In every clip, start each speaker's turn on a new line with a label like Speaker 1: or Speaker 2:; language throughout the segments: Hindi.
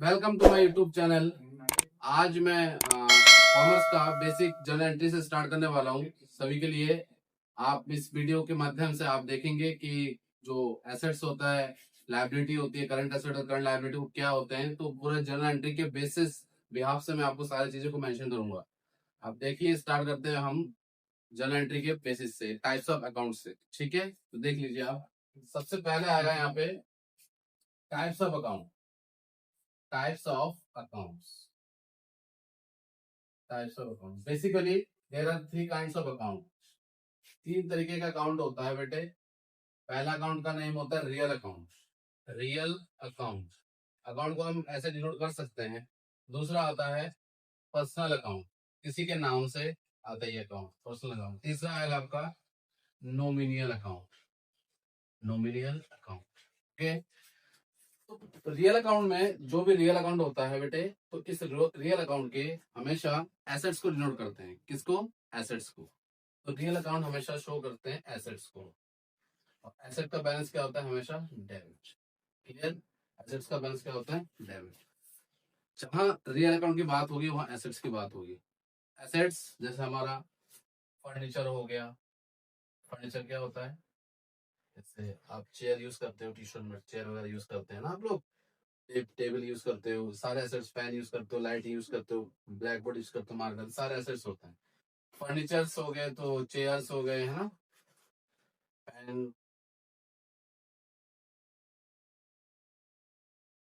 Speaker 1: Welcome to my YouTube channel. आज मैं कॉमर्स का बेसिक जर्नल एंट्री से स्टार्ट करने वाला हूँ सभी के लिए। आप इस वीडियो के माध्यम से आप देखेंगे कि जो एसेट्स होता है, लायबिलिटी होती है, करंट एसेट और करंट लायबिलिटी वो क्या होते हैं। तो पूरे जर्नल एंट्री के बेसिस बिहाफ से मैं आपको सारी चीजों को मेंशन करूंगा। आप देखिए, स्टार्ट करते हैं हम जर्नल एंट्री के बेसिस से, टाइप्स ऑफ अकाउंट से। ठीक है, तो देख लीजिए आप। सबसे पहले आएगा यहाँ पे types of account. Types of accounts, types of account. Basically there are three kinds of account. तीन तरीके का अकाउंट होता है बेटे। पहला अकाउंट का नेम होता है real account. Real account, account को हम ऐसे डिनोट कर सकते हैं। दूसरा आता है पर्सनल अकाउंट, किसी के नाम से आता है ये अकाउंट, पर्सनल अकाउंट। तीसरा आएगा आपका nominal account. Nominal account, okay. तो रियल अकाउंट में जो भी रियल अकाउंट होता है बेटे, तो इस रियल अकाउंट के हमेशा एसेट्स को डिनोट करते हैं। किसको? एसेट्स को। तो रियल अकाउंट हमेशा शो करते हैं एसेट्स को। और एसेट का बैलेंस क्या होता है? हमेशा डेबिट। क्लियर? एसेट्स का बैलेंस क्या होता है? डेबिट। जहां रियल अकाउंट की बात होगी वहां एसेट्स की बात होगी। एसेट्स जैसे हमारा फर्नीचर हो गया। फर्नीचर क्या होता है? जैसे आप चेयर यूज करते हो, टी शर्ट में चेयर वगैरह यूज करते हैं ना आप लोग। टेबल यूज करते हो, सारे एसेट्स। फैन यूज करते हो, लाइट यूज करते हो, ब्लैक बोर्ड यूज करते हो, मार्कर, सारे एसेट्स होते हैं। फर्नीचर्स हो गए तो चेयर्स हो गए, है ना। फैन,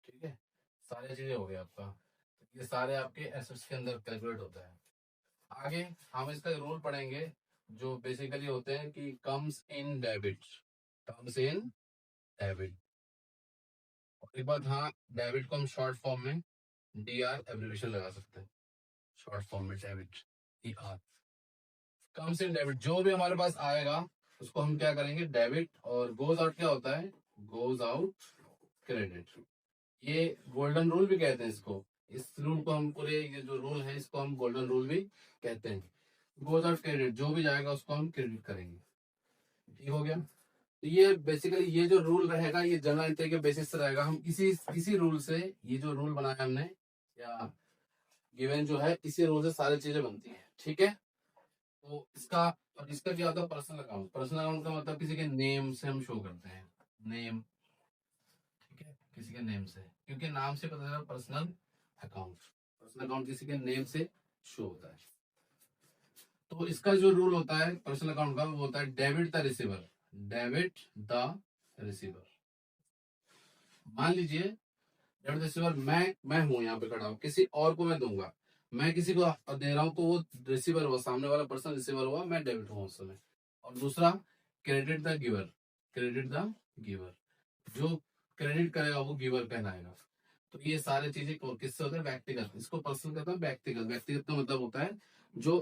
Speaker 1: ठीक है, सारे चीजें हो गए आपका। तो ये सारे आपके एसेट्स के अंदर कैलकुलेट होता है। आगे हम इसका रूल पढ़ेंगे जो बेसिकली होते हैं कि comes in debit. Comes in debit. और एक बात, हाँ, डेबिट को हम शॉर्ट फॉर्म में DR एब्रिविएशन लगा सकते हैं। शॉर्ट फॉर्म में debit, DR। Comes in debit, जो भी हमारे पास आएगा उसको हम क्या करेंगे? डेबिट। और गोज आउट क्या होता है? Goes out credit. ये गोल्डन रूल भी कहते हैं इसको। इस रूल को हम पूरे, ये जो रूल है इसको हम गोल्डन रूल भी कहते हैं। गोज आउट क्रेडिट, जो भी जाएगा उसको हम क्रेडिट करेंगे। ठीक हो गया। तो ये बेसिकली ये जो रूल रहेगा ये जनरल एंट्री के बेसिस से रहेगा। हम इसी रूल से, ये जो रूल बनाया हमने या गिवन जो है, इसी रूल से सारी चीजें बनती है। ठीक है। तो इसका, और इसका क्या होता है? Personal account. पर्सनल अकाउंट का मतलब किसी के नेम से हम शो करते हैं। नेम, ठीक है, किसी के नेम से, क्योंकि नाम से पता चला पर्सनल अकाउंट। पर्सनल अकाउंट किसी के नेम से शो होता है। तो इसका जो रूल होता है पर्सनल अकाउंट का, वो होता है debit the receiver. Debit the receiver. मान लीजिए डेबिट द रिसीवर, मैं हूं यहाँ पे खड़ा हूं, किसी और को मैं दूंगा। मैं किसी को दे रहा हूं तो वो रिसीवर हुआ, सामने वाला पर्सन रिसीवर हुआ, मैं डेबिट हुआ उस समय। और दूसरा credit the giver. Credit the giver, जो क्रेडिट करेगा वो गिवर कहलाएगा। तो ये सारी चीजें किससे होता है? व्यक्तिगत। इसको पर्सनल कहता है व्यक्तिगत। व्यक्तिगत का मतलब होता है जो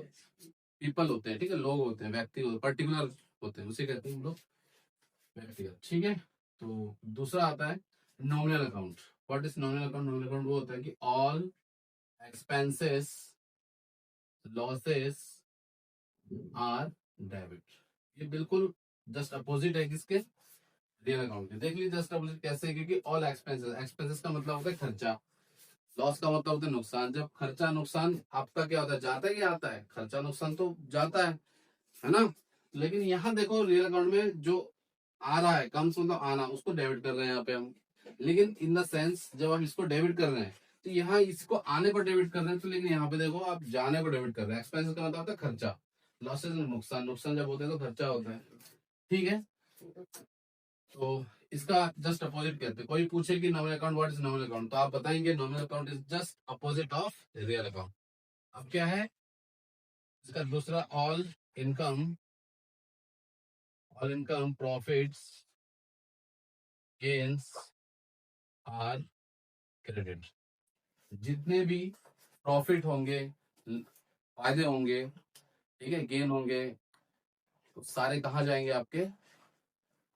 Speaker 1: पीपल होते हैं, ठीक है, लोग होते हैं, व्यक्ति पर्टिकुलर होते हैं, उसे कहते हैं हम लोग व्यक्तिगत। ठीक है। तो दूसरा आता है nominal account. What is nominal account? Nominal account वो होता है कि all expenses, losses are debit. ये बिल्कुल जस्ट अपोजिट है किसके? रियल अकाउंट के। देख लीजिए जस्ट अपोजिट कैसे है, क्योंकि ऑल एक्सपेंसेस, एक्सपेंसेस का मतलब होता है खर्चा, लॉस का मतलब होता है नुकसान। जब खर्चा नुकसान आपका क्या होता है? जाता है कि आता है? खर्चा नुकसान तो जाता है ना। लेकिन यहाँ देखो रियल अकाउंट में जो आ रहा है, कम मतलब आना, उसको डेबिट कर रहे हैं यहाँ पे हम। लेकिन इन द सेंस जब हम इसको डेबिट कर रहे हैं तो यहाँ इसको आने को डेबिट कर रहे हैं, तो लेकिन यहाँ पे देखो आप जाने को डेबिट कर रहे हैं। एक्सपेंस का मतलब होता है खर्चा, लॉसेज नुकसान, नुकसान जब होते हैं तो खर्चा होता है। ठीक है। तो इसका जस्ट अपोजिट कहते हैं। कोई पूछे कि nominal account, what is nominal account, तो आप बताएंगे nominal account is just opposite of real account. अब क्या है इसका दूसरा? All income, all income, profits, gains are credit. जितने भी प्रॉफिट होंगे, फायदे होंगे, ठीक है, गेन होंगे, तो सारे कहाँ जाएंगे? आपके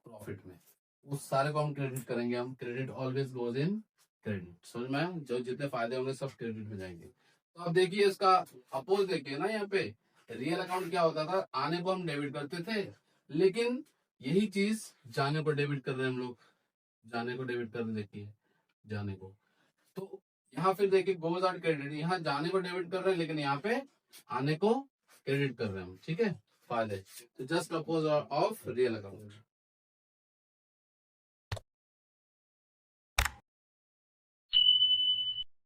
Speaker 1: प्रॉफिट में। उस सारे को हम क्रेडिट करेंगे। हम credit always goes in credit. समझ में आया? जो जितने फायदे होंगे सब क्रेडिट में जाएंगे। तो अब देखिए इसका अपोज देखिए ना यहाँ पे। रियल अकाउंट क्या होता था? आने को हम डेबिट करते थे, लेकिन यही चीज जाने को डेबिट कर रहे हैं हम लोग। जाने को डेबिट कर रहे, देखिए जाने को। तो यहाँ फिर देखिए गोज आउट क्रेडिट, यहाँ जाने को डेबिट कर रहे हैं लेकिन यहाँ पे आने को क्रेडिट कर रहे हैं हम, ठीक है, फायदे। तो just oppose of real account.